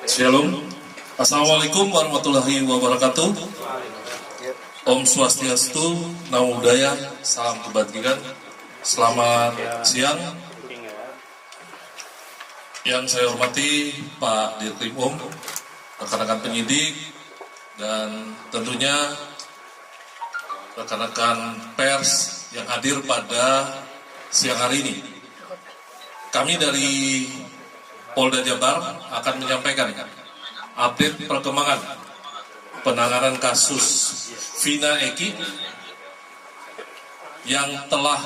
Shalom. Assalamualaikum warahmatullahi wabarakatuh. Om Swastiastu, Namo Buddhaya, salam kebajikan. Selamat siang. Yang saya hormati Pak Dirkrim rekan-rekan penyidik, dan tentunya rekan-rekan pers yang hadir pada siang hari ini. Kami dari Polda Jabar akan menyampaikan update perkembangan penanganan kasus Vina Eki yang telah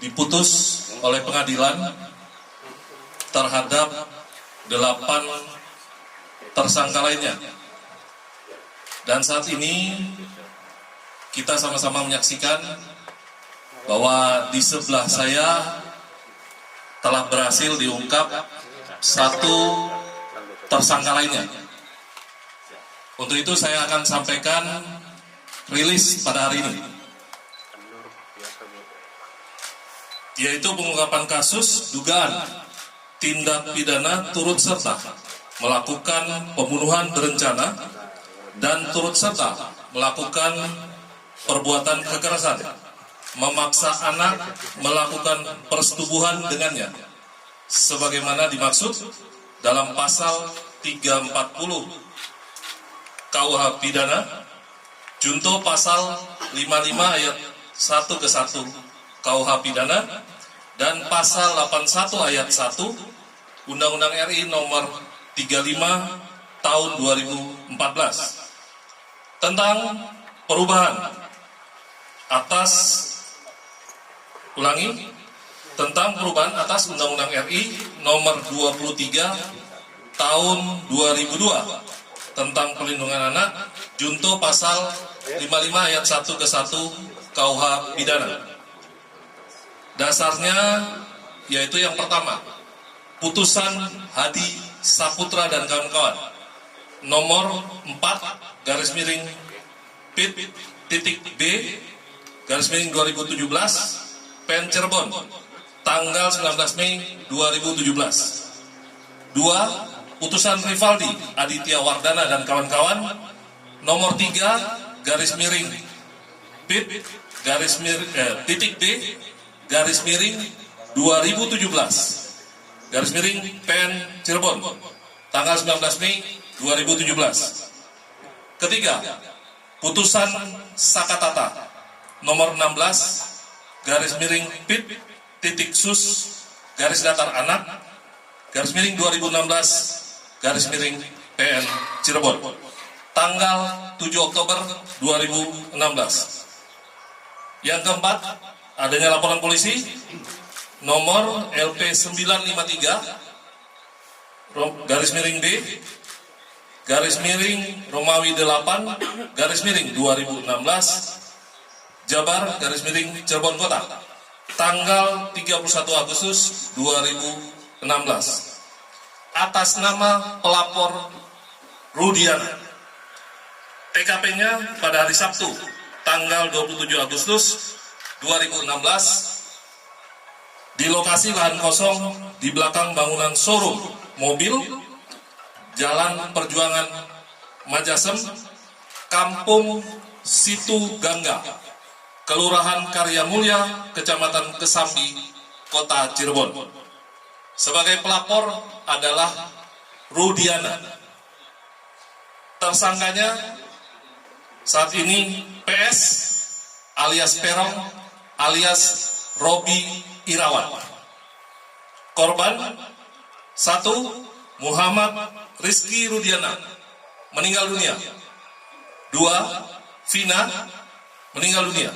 diputus oleh pengadilan terhadap 8 tersangka lainnya. Dan saat ini kita sama-sama menyaksikan bahwa di sebelah saya telah berhasil diungkap 1 tersangka lainnya. Untuk itu saya akan sampaikan rilis pada hari ini, yaitu pengungkapan kasus dugaan tindak pidana turut serta melakukan pembunuhan berencana dan turut serta melakukan perbuatan kekerasan, memaksa anak melakukan persetubuhan dengannya, sebagaimana dimaksud dalam pasal 340 KUH Pidana, junto pasal 55 ayat 1 ke 1 KUH Pidana, dan pasal 81 ayat 1 Undang-Undang RI nomor 35 tahun 2014 tentang perubahan tentang perubahan atas Undang-Undang RI nomor 23 tahun 2002 tentang perlindungan anak, junto pasal 55 ayat 1 ke 1 KUH Pidana. Dasarnya yaitu yang pertama, putusan Hadi Saputra dan kawan-kawan nomor 4-B/2017 PN Cirebon tanggal 19 Mei 2017. 2. Putusan Rivaldi Aditya Wardana dan kawan-kawan nomor 3-B/2017 PN Cirebon tanggal 19 Mei 2017. Ketiga, putusan Sakatata nomor 16-Pit-Sus-Datar-Anak-2016-PN Cirebon tanggal 7 Oktober 2016. Yang keempat, adanya laporan polisi nomor LP953-B/Romawi 8-2016 Jabar-Cirebon Kota tanggal 31 Agustus 2016 atas nama pelapor Rudiana. TKP-nya pada hari Sabtu tanggal 27 Agustus 2016 di lokasi lahan kosong di belakang bangunan showroom mobil Jalan Perjuangan Majasem, Kampung Situ Gangga, Kelurahan Karya Mulya, Kecamatan Kesambi, Kota Cirebon. Sebagai pelapor adalah Rudiana. Tersangkanya saat ini PS alias Perong alias Robi Irawan. Korban 1. Muhammad Rizky Rudiana meninggal dunia. 2. Vina meninggal dunia.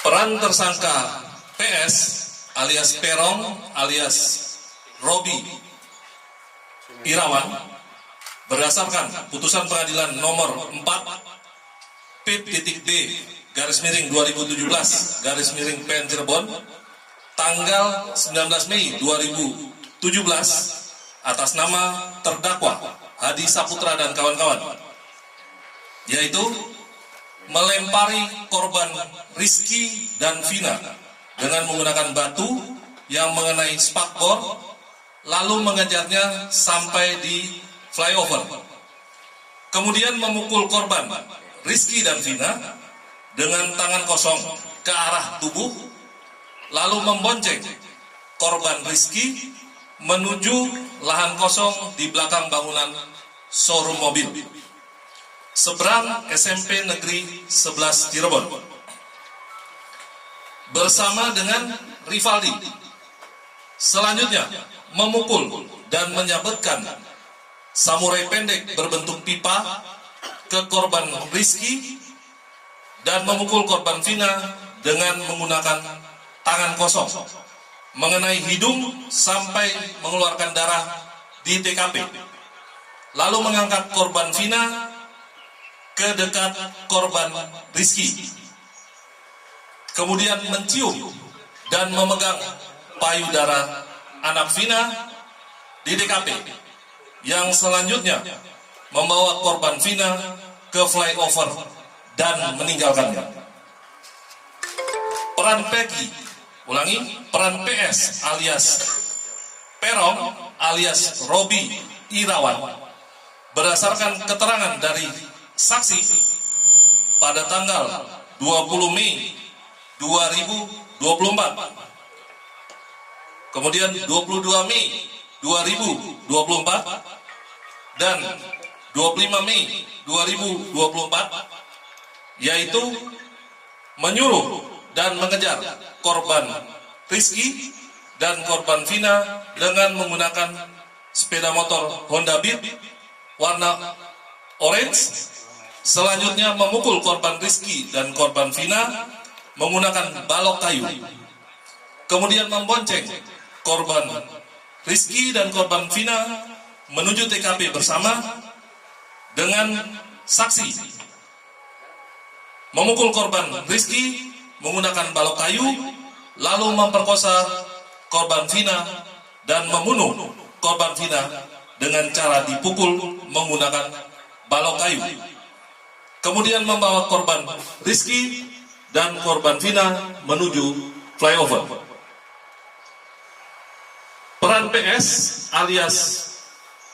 Peran tersangka PS alias Perong alias Robi Irawan berdasarkan putusan pengadilan nomor 4-Pit-B/2017-PN Cirebon tanggal 19 Mei 2017 atas nama terdakwa Hadi Saputra dan kawan-kawan, yaitu melempari korban Rizky dan Vina dengan menggunakan batu yang mengenai spakbor, lalu mengejarnya sampai di flyover. Kemudian memukul korban Rizky dan Vina dengan tangan kosong ke arah tubuh, lalu membonceng korban Rizky menuju lahan kosong di belakang bangunan showroom mobil seberang SMP Negeri 11 Cirebon bersama dengan Rivaldi. Selanjutnya memukul dan menyabetkan samurai pendek berbentuk pipa ke korban Rizky dan memukul korban Vina dengan menggunakan tangan kosong mengenai hidung sampai mengeluarkan darah di TKP, lalu mengangkat korban Vina ke dekat korban Rizky, kemudian mencium dan memegang payudara anak Vina di TKP, yang selanjutnya membawa korban Vina ke flyover dan meninggalkannya. Peran Peggy, peran PS alias Perong alias Robi Irawan berdasarkan keterangan dari saksi pada tanggal 20 Mei 2024, kemudian 22 Mei 2024 dan 25 Mei 2024, yaitu menyuruh dan mengejar korban Rizky dan korban Vina dengan menggunakan sepeda motor Honda Beat warna orange. Selanjutnya memukul korban Rizky dan korban Vina menggunakan balok kayu. Kemudian membonceng korban Rizky dan korban Vina menuju TKP bersama dengan saksi. Memukul korban Rizky menggunakan balok kayu, lalu memperkosa korban Vina dan membunuh korban Vina dengan cara dipukul menggunakan balok kayu. Kemudian membawa korban Rizky dan korban Vina menuju flyover. Peran PS alias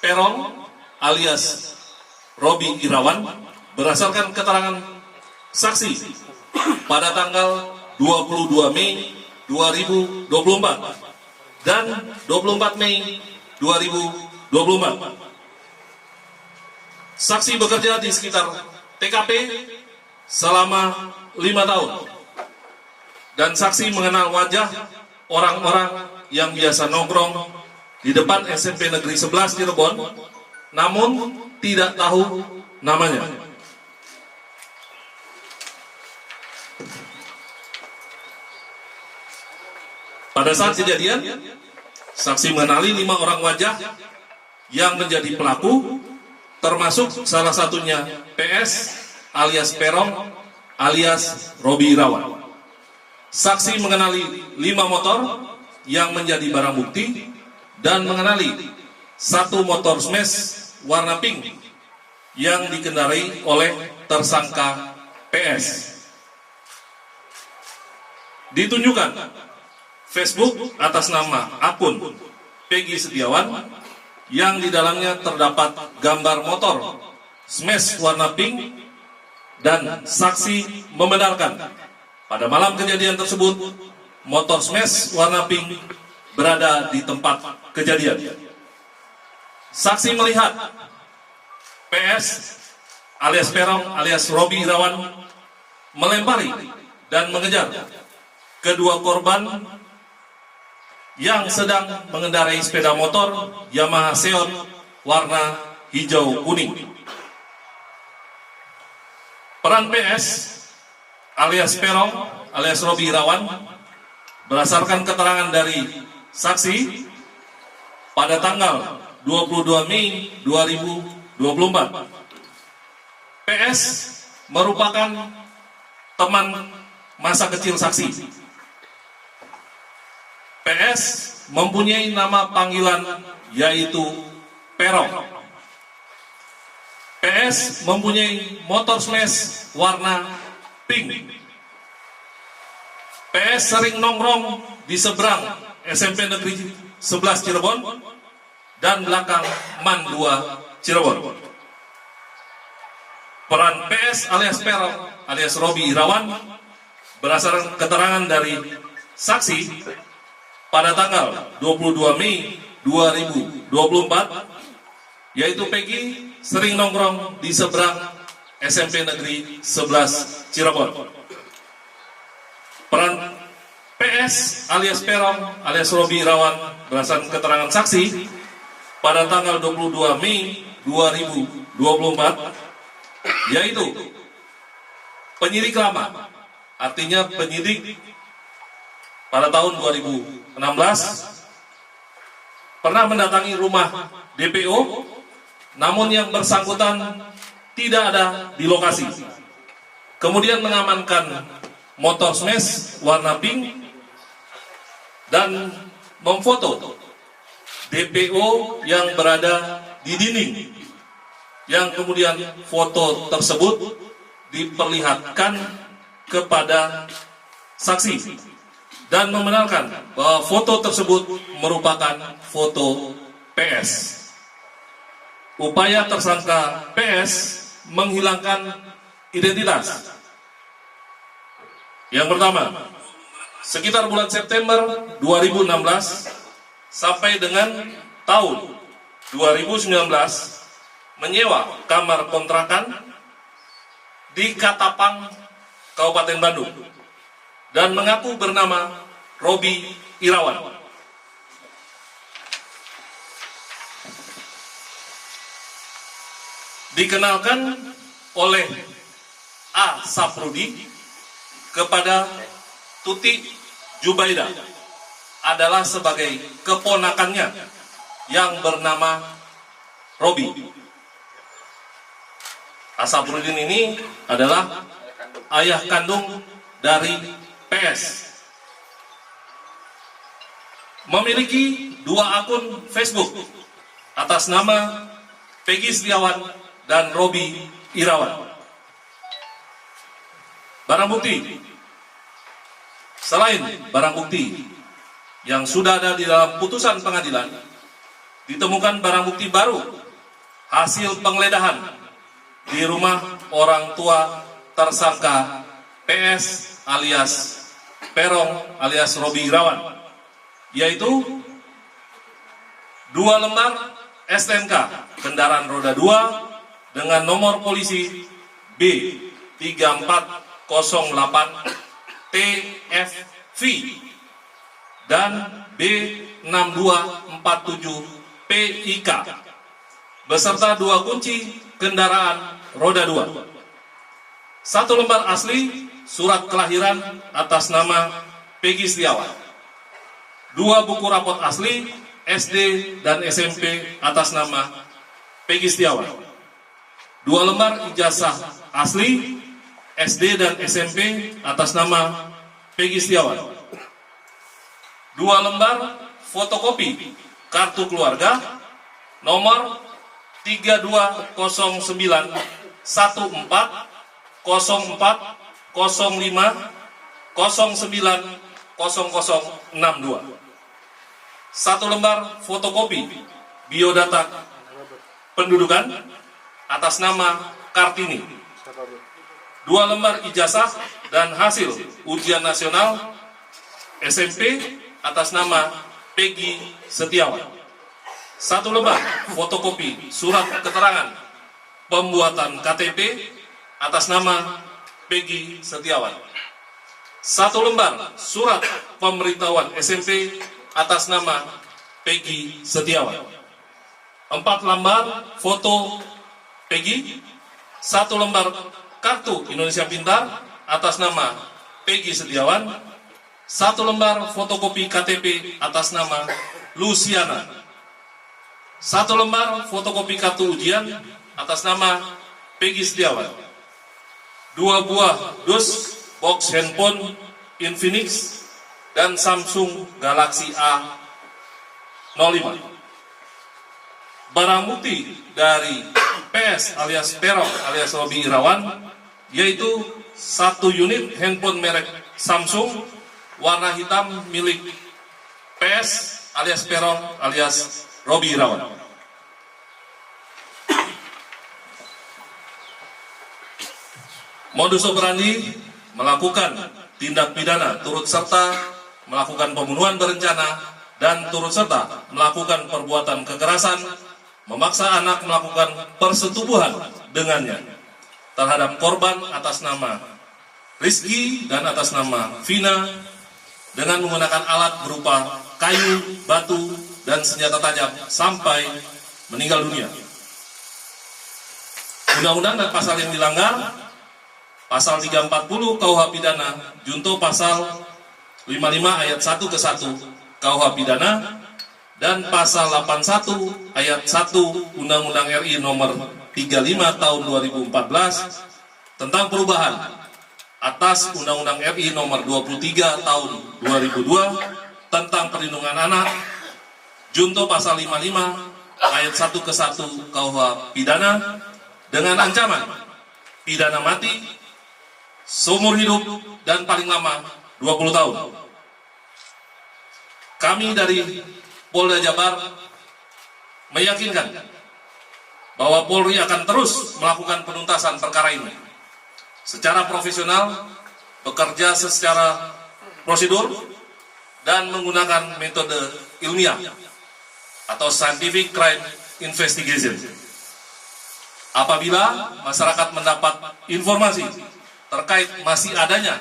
Perong alias Robi Irawan berdasarkan keterangan saksi pada tanggal 22 Mei 2024 dan 24 Mei 2024. Saksi bekerja di sekitar TKP selama 5 tahun dan saksi mengenal wajah orang-orang yang biasa nongkrong di depan SMP Negeri 11 Cirebon, namun tidak tahu namanya. Pada saat kejadian, saksi mengenali 5 orang wajah yang menjadi pelaku, termasuk salah satunya PS alias Perong alias Robi Irawan. Saksi mengenali 5 motor yang menjadi barang bukti dan mengenali 1 motor smash warna pink yang dikendarai oleh tersangka PS. Ditunjukkan Facebook atas nama akun Peggy Setiawan yang di dalamnya terdapat gambar motor smash warna pink, dan saksi membenarkan pada malam kejadian tersebut motor smash warna pink berada di tempat kejadian. Saksi melihat PS alias Perong alias Robi Irawan melempari dan mengejar kedua korban yang sedang mengendarai sepeda motor Yamaha Xeon warna hijau kuning. Peran PS alias Perong alias Robi Irawan berdasarkan keterangan dari saksi pada tanggal 22 Mei 2024. PS merupakan teman masa kecil saksi. PS mempunyai nama panggilan yaitu Perong. PS mempunyai motor smash warna pink. PS sering nongkrong di seberang SMP Negeri 11 Cirebon dan belakang MAN 2 Cirebon. Peran PS alias Peron alias Robi Irawan berdasarkan keterangan dari saksi pada tanggal 22 Mei 2024, yaitu Peggy sering nongkrong di seberang SMP Negeri 11 Cirebon. Peran PS alias Peron alias Robi Irawan berdasarkan keterangan saksi pada tanggal 22 Mei 2024, yaitu penyidik lama, artinya penyidik pada tahun 2016 pernah mendatangi rumah DPO, namun yang bersangkutan tidak ada di lokasi. Kemudian mengamankan motor smash warna pink dan memfoto DPO yang berada di dinding, yang kemudian foto tersebut diperlihatkan kepada saksi dan membenarkan bahwa foto tersebut merupakan foto PS. Upaya tersangka PS menghilangkan identitas. Yang pertama, sekitar bulan September 2016 sampai dengan tahun 2019 menyewa kamar kontrakan di Katapang, Kabupaten Bandung, dan mengaku bernama Robi Irawan. Dikenalkan oleh A. Saprudi kepada Tuti Jubaida adalah sebagai keponakannya yang bernama Robi. Asapruddin ini adalah ayah kandung dari PS. Memiliki 2 akun Facebook atas nama Peggy Setiawan dan Robi Irawan. Barang bukti. Selain barang bukti yang sudah ada di dalam putusan pengadilan, ditemukan barang bukti baru hasil penggeledahan di rumah orang tua tersangka PS alias Perong alias Robi Irawan, yaitu 2 lembar STNK kendaraan roda 2 dengan nomor polisi B3408 TFV dan B6247 PIK beserta 2 kunci kendaraan roda 2, 1 lembar asli surat kelahiran atas nama Peggy Setiawan, 2 buku rapot asli SD dan SMP atas nama Peggy Setiawan, 2 lembar ijazah asli SD dan SMP atas nama Peggy Setiawan, 2 lembar fotokopi kartu keluarga nomor 3209140405 090062, 1 lembar fotokopi biodata pendudukan atas nama Kartini, 2 lembar ijazah dan hasil ujian nasional SMP atas nama Peggy Setiawan, 1 lembar fotokopi surat keterangan pembuatan KTP atas nama Peggy Setiawan, 1 lembar surat pemberitahuan SMP atas nama Peggy Setiawan, 4 lembar foto Peggy, 1 lembar kartu Indonesia Pintar atas nama Peggy Setiawan, 1 lembar fotokopi KTP atas nama Luciana, 1 lembar fotokopi kartu ujian atas nama Peggy Setiawan, 2 buah dus box handphone Infinix dan Samsung Galaxy A05. Barang bukti dari PS alias Perong alias Robi Irawan yaitu 1 unit handphone merek Samsung warna hitam milik PS alias Peron alias Robi Irawan. Modus operandi melakukan tindak pidana turut serta melakukan pembunuhan berencana dan turut serta melakukan perbuatan kekerasan, memaksa anak melakukan persetubuhan dengannya terhadap korban atas nama Rizky dan atas nama Vina dengan menggunakan alat berupa kayu, batu, dan senjata tajam sampai meninggal dunia. Undang-undang dan pasal yang dilanggar, pasal 340 KUH Pidana, junto pasal 55 ayat 1 ke 1 KUH Pidana, dan pasal 81 ayat 1 Undang-Undang RI nomor 35 tahun 2014 tentang perubahan atas Undang-Undang RI nomor 23 tahun 2002 tentang perlindungan anak, junto pasal 55 ayat 1 ke 1 KUH Pidana dengan ancaman pidana mati, seumur hidup, dan paling lama 20 tahun. Kami dari Polda Jabar meyakinkan bahwa Polri akan terus melakukan penuntasan perkara ini secara profesional, bekerja secara prosedur, dan menggunakan metode ilmiah atau scientific crime investigation. Apabila masyarakat mendapat informasi terkait masih adanya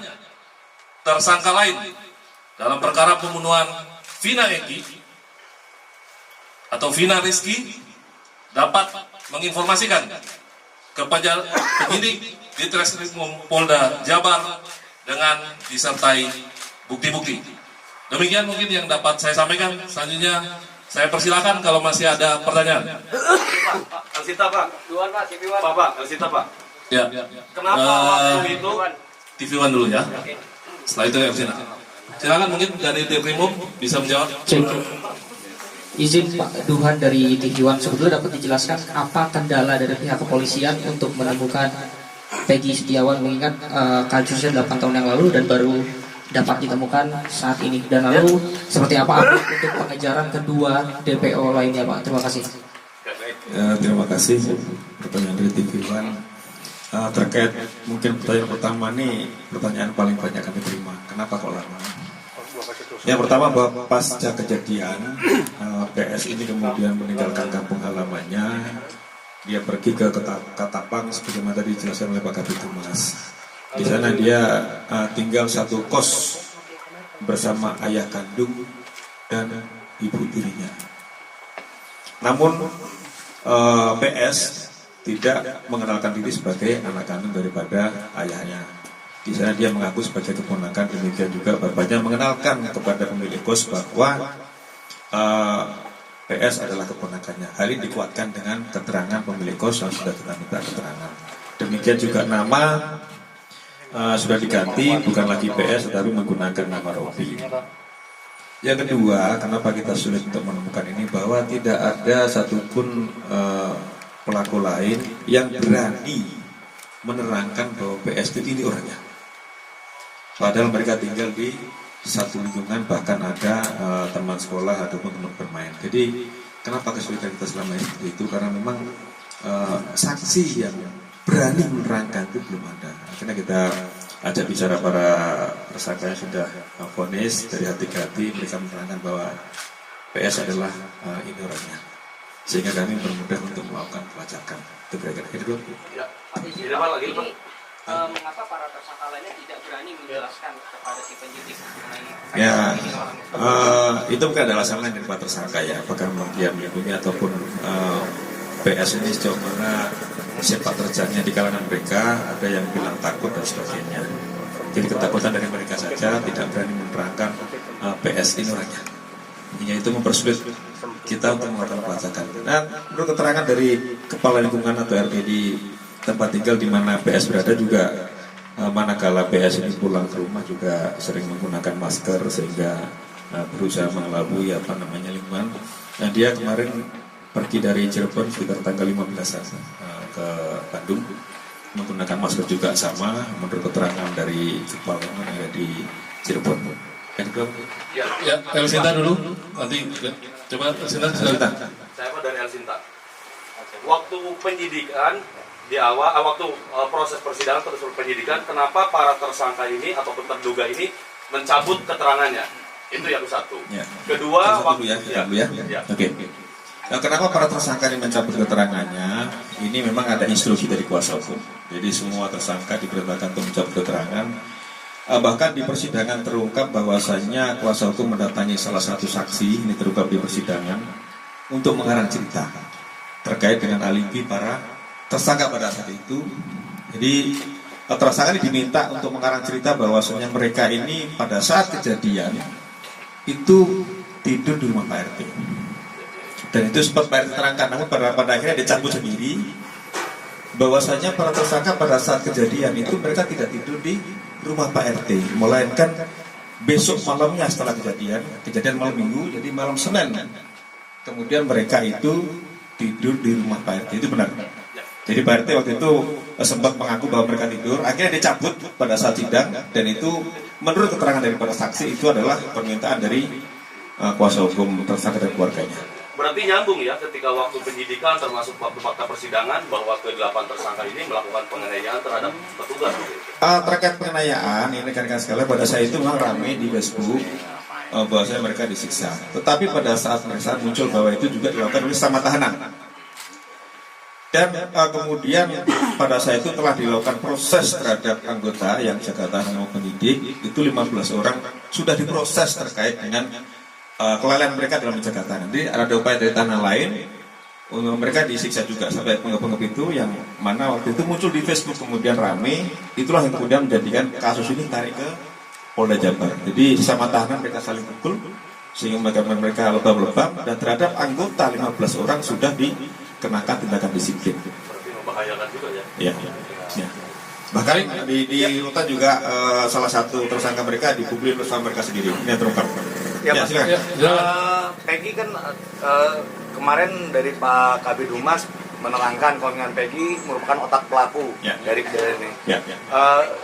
tersangka lain dalam perkara pembunuhan Vina Eki atau Vina Rizky, dapat menginformasikan kepada penyidik di Treskrimum Polda Jabar dengan disertai bukti-bukti. Demikian mungkin yang dapat saya sampaikan. Selanjutnya saya persilakan kalau masih ada pertanyaan. Elsita Pak. Pak, Elsita Pak. Ya. Kenapa waktu itu TV One dulu ya. Setelah itu Elsita. Silakan mungkin dari Treskrimum bisa menjawab. Izin Pak Duhan dari TV One, sebetulnya dapat dijelaskan apa kendala dari pihak kepolisian untuk menemukan Peggy Setiawan, mengingat kasusnya 8 tahun yang lalu dan baru dapat ditemukan saat ini, dan lalu seperti apa update untuk pengejaran kedua DPO lainnya Pak? Terima kasih. Terima kasih pertanyaan dari TV One. Terkait mungkin pertanyaan pertama nih, pertanyaan paling banyak kami terima. Kenapa kok lama? Yang pertama, bahwa pasca kejadian PS ini kemudian meninggalkan kampung halamannya, dia pergi ke Katapang sebagaimana tadi dijelaskan oleh Pak Kabid Humas. Di sana dia tinggal satu kos bersama ayah kandung dan ibu tirinya. Namun PS tidak mengenalkan diri sebagai anak kandung daripada ayahnya. Di sana dia mengaku sebagai keponakan, demikian juga bapaknya mengenalkan kepada pemilik kos bahwa PS adalah keponakannya. Hal ini dikuatkan dengan keterangan pemilik kos yang sudah kita minta keterangan. Demikian juga nama sudah diganti, bukan lagi PS tetapi menggunakan nama Robi. Yang kedua, kenapa kita sulit untuk menemukan ini, bahwa tidak ada satupun pelaku lain yang berani menerangkan bahwa PS itu ini orangnya. Padahal mereka tinggal di satu lingkungan, bahkan ada teman sekolah ataupun teman bermain. Jadi kenapa kesulitan kita selama ini seperti itu? Karena memang saksi yang berani menerangkan itu belum ada. Akhirnya kita ajak bicara para tersangka yang sudah vonis dari hati ke hati, mereka menerangkan bahwa PS adalah ini orangnya, sehingga kami bermudah untuk melakukan pelacakan. Itu kira-kira itu. Mengapa para tersangka lainnya tidak berani menjelaskan kepada si penyidik mengenai Ya, itu bukan ada alasan lain dari para tersangka ya, apakah dia melindungi ataupun PS ini sejauh mana sepak terjangnya di kalangan mereka, ada yang bilang takut dan sebagainya. Jadi ketakutan dari mereka saja, tidak berani menerangkan PS ini orangnya. Intinya itu mempersulit kita untuk melakukan pelacakan. Dan menurut keterangan dari kepala lingkungan atau RT di tempat tinggal di mana PS berada juga, manakala PS ini pulang ke rumah juga sering menggunakan masker sehingga berusaha mengelabui lingkungan. Nah, dia kemarin pergi dari Cirebon sekitar tanggal 15 ke Bandung menggunakan masker juga sama menurut keterangan dari kepala yang ada di Cirebon. Ya, Elsinta dulu. Nanti coba Elsinta. silakan. Saya Pak dari Elsinta. Waktu penyidikan di awal, waktu proses persidangan terus penyidikan, kenapa para tersangka ini ataupun terduga ini mencabut keterangannya? Itu yang satu. Ya. Kedua, Satu dulu ya, kita dulu ya. Ya. Oke. Nah, kenapa para tersangka ini mencabut keterangannya? Ini memang ada instruksi dari kuasa hukum. Jadi semua tersangka diperintahkan untuk mencabut keterangan. Bahkan di persidangan terungkap bahwasannya kuasa hukum mendatangi salah satu saksi, ini terungkap di persidangan, untuk mengarang cerita terkait dengan alibi para tersangka pada saat itu. Jadi tersangka ini diminta untuk mengarang cerita bahwasannya mereka ini pada saat kejadian itu tidur di rumah Pak RT. Dan itu sempat Pak RT terangkan, namun pada akhirnya dicabut sendiri bahwasanya para tersangka pada saat kejadian itu mereka tidak tidur di rumah Pak RT, melainkan besok malamnya setelah kejadian malam minggu, jadi malam Senin, kemudian mereka itu tidur di rumah Pak RT. Itu benar. Jadi Pak RT waktu itu sempat mengaku bahwa mereka tidur, akhirnya dicabut pada saat sidang, dan itu menurut keterangan dari para saksi itu adalah permintaan dari kuasa hukum tersangka dan keluarganya. berarti nyambung ya ketika waktu penyidikan termasuk waktu fakta persidangan bahwa ke-8 tersangka ini melakukan penganiayaan terhadap petugas. Terkait penganiayaan, ini rekan-rekan sekalian, pada saya itu memang ramai di Facebook bahwasanya mereka disiksa. Tetapi pada saat pemeriksaan muncul bahwa itu juga dilakukan oleh sesama tahanan. Dan kemudian pada saat itu telah dilakukan proses terhadap anggota yang jaga tahanan maupun penyidik, itu 15 orang sudah diproses terkait dengan kelalaian mereka dalam menjaga tahanan. Jadi ada upaya dari tahanan lain, mereka disiksa juga sampai penggep-penggep itu yang mana waktu itu muncul di Facebook kemudian rame, itulah yang kemudian menjadikan kasus ini tarik ke Polda Jabar. Jadi sesama tahanan mereka saling pukul sehingga mereka lebam-lebam, dan terhadap anggota 15 orang sudah dikenakan tindakan disiplin. Berarti membahayakan juga ya. Ya. Ya. Bahkan di Rutan juga salah satu tersangka mereka dipublik bersama mereka sendiri. Ini yang terungkap. Ya, Ya, Mas. silakan. Peggy kan kemarin dari Pak Kabid Humas menerangkan kalau dengan Peggy merupakan otak pelaku dari kejadian ini. Ya.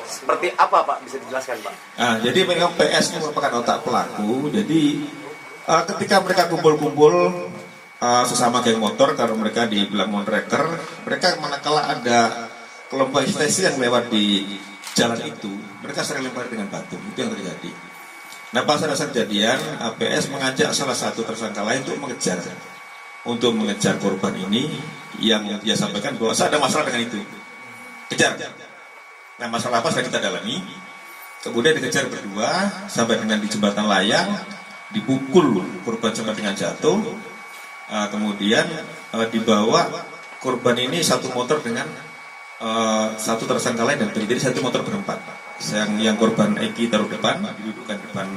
Seperti apa Pak? Bisa dijelaskan Pak? Jadi memang PS ini merupakan otak pelaku. Jadi ketika mereka kumpul-kumpul sesama geng motor, kalau mereka dibilang monreker, mereka manakala ada kelompok ekstasi yang lewat di jalan itu, mereka sering lempar dengan batu. Itu yang terjadi. Nah, pas ada kejadian, PS mengajak salah satu tersangka lain untuk mengejar korban ini, yang dia sampaikan bahwa saya ada masalah dengan itu. Kejar. Nah, masalah apa sedang kita dalami. Kemudian dikejar berdua sampai dengan di jembatan layang, dipukul korban sampai dengan jatuh. Kemudian dibawa korban ini satu motor dengan satu tersangka lain, dan jadi satu motor berempat. Yang korban Eki taruh depan, didudukkan depan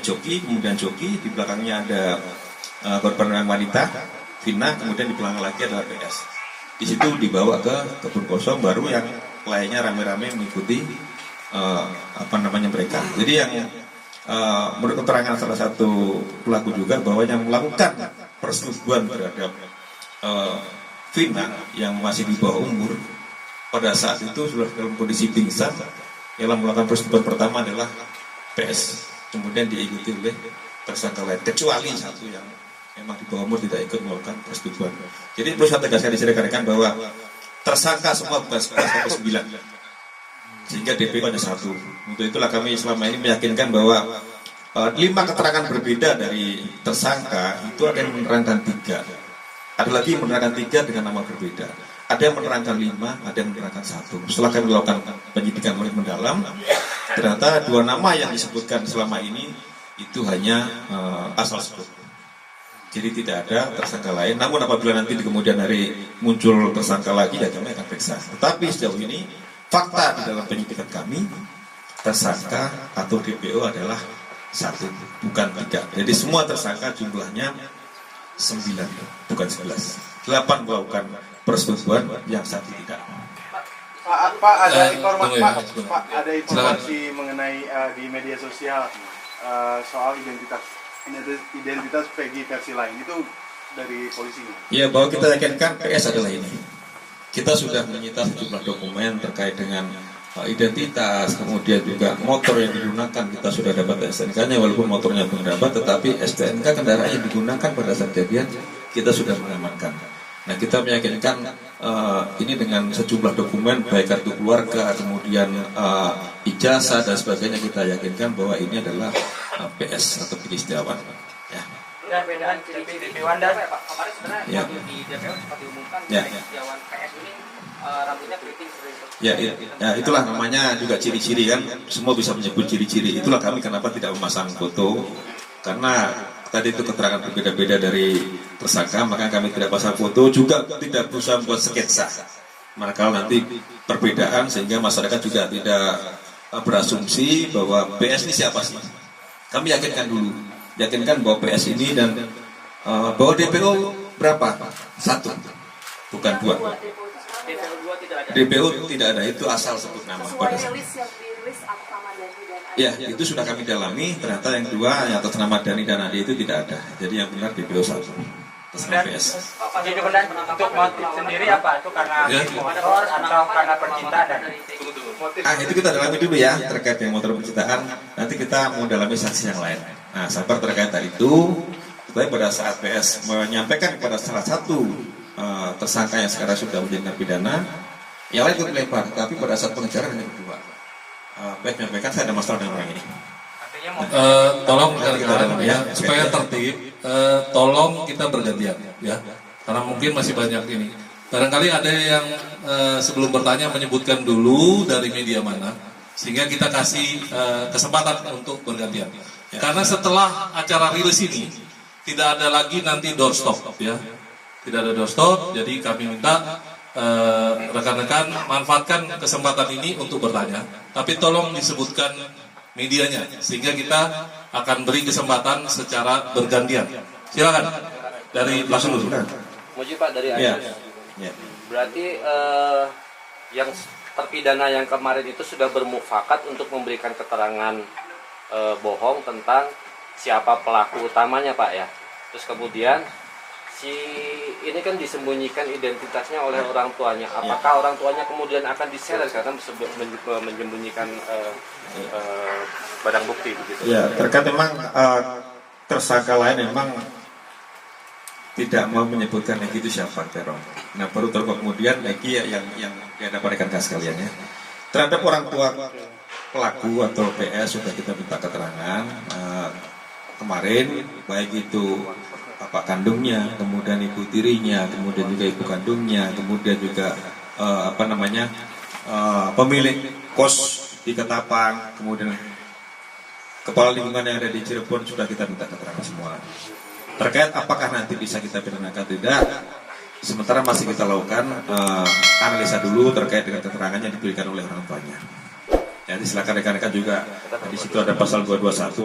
joki, kemudian joki, di belakangnya ada korban yang wanita, Vina, kemudian di belakang lagi adalah PS. Di situ dibawa ke kebun kosong, baru yang lainnya rame-rame mengikuti mereka. Jadi yang menurut keterangan salah satu pelaku juga bahwa yang melakukan persetubuhan terhadap Vina yang masih di bawah umur pada saat itu sudah dalam kondisi pingsan. Yang melakukan persetubuhan pertama adalah PS, kemudian diikuti oleh tersangka lain, kecuali satu yang memang di bawah umur tidak ikut melakukan persetubuhan. Jadi perlu saya tegaskan di sini rekan-rekan bahwa tersangka semua bukan 11 atau 9, sehingga DP hanya satu. Untuk itulah kami selama ini meyakinkan bahwa 5 keterangan berbeda dari tersangka itu ada yang menerangkan 3, ada lagi yang menerangkan 3 dengan nama berbeda. Ada yang menerangkan 5, ada yang menerangkan 1. Setelah kami melakukan penyidikan lebih mendalam, ternyata 2 nama yang disebutkan selama ini itu hanya asal sebut. Jadi tidak ada tersangka lain. Namun apabila nanti di kemudian hari muncul tersangka lagi, ya kami akan periksa. Tetapi sejauh ini fakta di dalam penyidikan kami, tersangka atau DPO adalah 1, bukan 3. Jadi semua tersangka jumlahnya 9, bukan 11. 8 melakukan persetubuhan, yang 1 tidak. Pak ada informasi Tunggu ya. Pak ada informasi mengenai di media sosial soal identitas Peggy versi lain itu dari polisi. Ya, bahwa kita yakinkan PS adalah ini. Kita sudah menyita sejumlah dokumen terkait dengan identitas, kemudian juga motor yang digunakan kita sudah dapat STNK-nya, walaupun motornya belum dapat, tetapi STNK kendaraan yang digunakan pada saat kejadian kita sudah mengamankan. Nah, kita meyakinkan ini dengan sejumlah dokumen, baik kartu keluarga, kemudian ijazah dan sebagainya, kita yakinkan bahwa ini adalah PS atau Peggy Setiawan. Ya. Dan perbedaan ciri-ciri Wanda Pak, kemarin sebenarnya Ya. waktu di DPO sempat diumumkan Ya. Peggy Setiawan PS ini rambutnya keriting seperti itu. Ya, itulah namanya juga ciri-ciri kan, semua bisa menyebut ciri-ciri. Itulah kami kenapa tidak memasang foto, karena tadi itu keterangan berbeda-beda dari tersangka, maka kami tidak pasang foto, juga tidak berusaha membuat sketsa. Manakala nanti perbedaan sehingga masyarakat juga tidak berasumsi bahwa PS ini siapa sih. Kami yakinkan bahwa PS ini dan bahwa DPO berapa? 1, bukan 2. DPO 2 tidak ada. DPO tidak ada, itu asal sebut nama. Sesuai rilis yang dirilis atas nama Dani dan Adi. Ya, itu sudah kami dalami. Ternyata yang 2 yang atas nama Dani dan Adi itu tidak ada. Jadi yang benar DPO 1 atas nama PS. Jadi kemudian untuk motif sendiri apa? Itu karena Ya. motor atau karena percintaan? Itu kita dalami dulu ya terkait dengan motor percintaan. Nanti kita mau dalami saksi yang lain. Nah, sabar terkait hal itu. Tapi pada saat PS menyampaikan kepada salah satu tersangka yang sekarang sudah menjadi narapidana, yang lain ikut melempar. Tapi pada saat pengejaran hanya berdua. PS menyampaikan saya ada masalah dengan orang ini. Artinya mau Tolong rekan-rekan ya, supaya tertib, tolong kita bergantian ya, karena mungkin masih banyak ini. Barangkali ada yang sebelum bertanya menyebutkan dulu dari media mana, sehingga kita kasih kesempatan untuk bergantian. Karena setelah acara rilis ini tidak ada lagi nanti doorstop ya, tidak ada doorstop. Jadi kami minta rekan-rekan manfaatkan kesempatan ini untuk bertanya, tapi tolong disebutkan medianya sehingga kita akan beri kesempatan secara bergantian. Silakan dari langsung dulu. Muji Pak dari Ya. Ayus. Ya. Berarti yang terpidana yang kemarin itu sudah bermufakat untuk memberikan keterangan bohong tentang siapa pelaku utamanya Pak ya. Terus kemudian si ini kan disembunyikan identitasnya oleh orang tuanya. Apakah orang tuanya kemudian akan diseret karena menyembunyikan barang bukti begitu? Ya, terkait memang tersangka lain memang tidak mau menyebutkan Egi itu siapa teror. Nah, baru kemudian Egi yang dapat rekan-rekan sekalian ya. Terhadap orang tua pelaku atau PS sudah kita minta keterangan kemarin, baik itu bapak kandungnya, kemudian ibu tirinya, kemudian juga ibu kandungnya, kemudian juga pemilik kos di Ketapang, kemudian kepala lingkungan yang ada di Cirebon sudah kita minta keterangan semua. Terkait apakah nanti bisa kita pidanakan tidak, sementara masih kita lakukan analisa dulu terkait dengan keterangan yang diberikan oleh orang tuanya. Jadi silakan rekan-rekan juga di situ ada pasal 221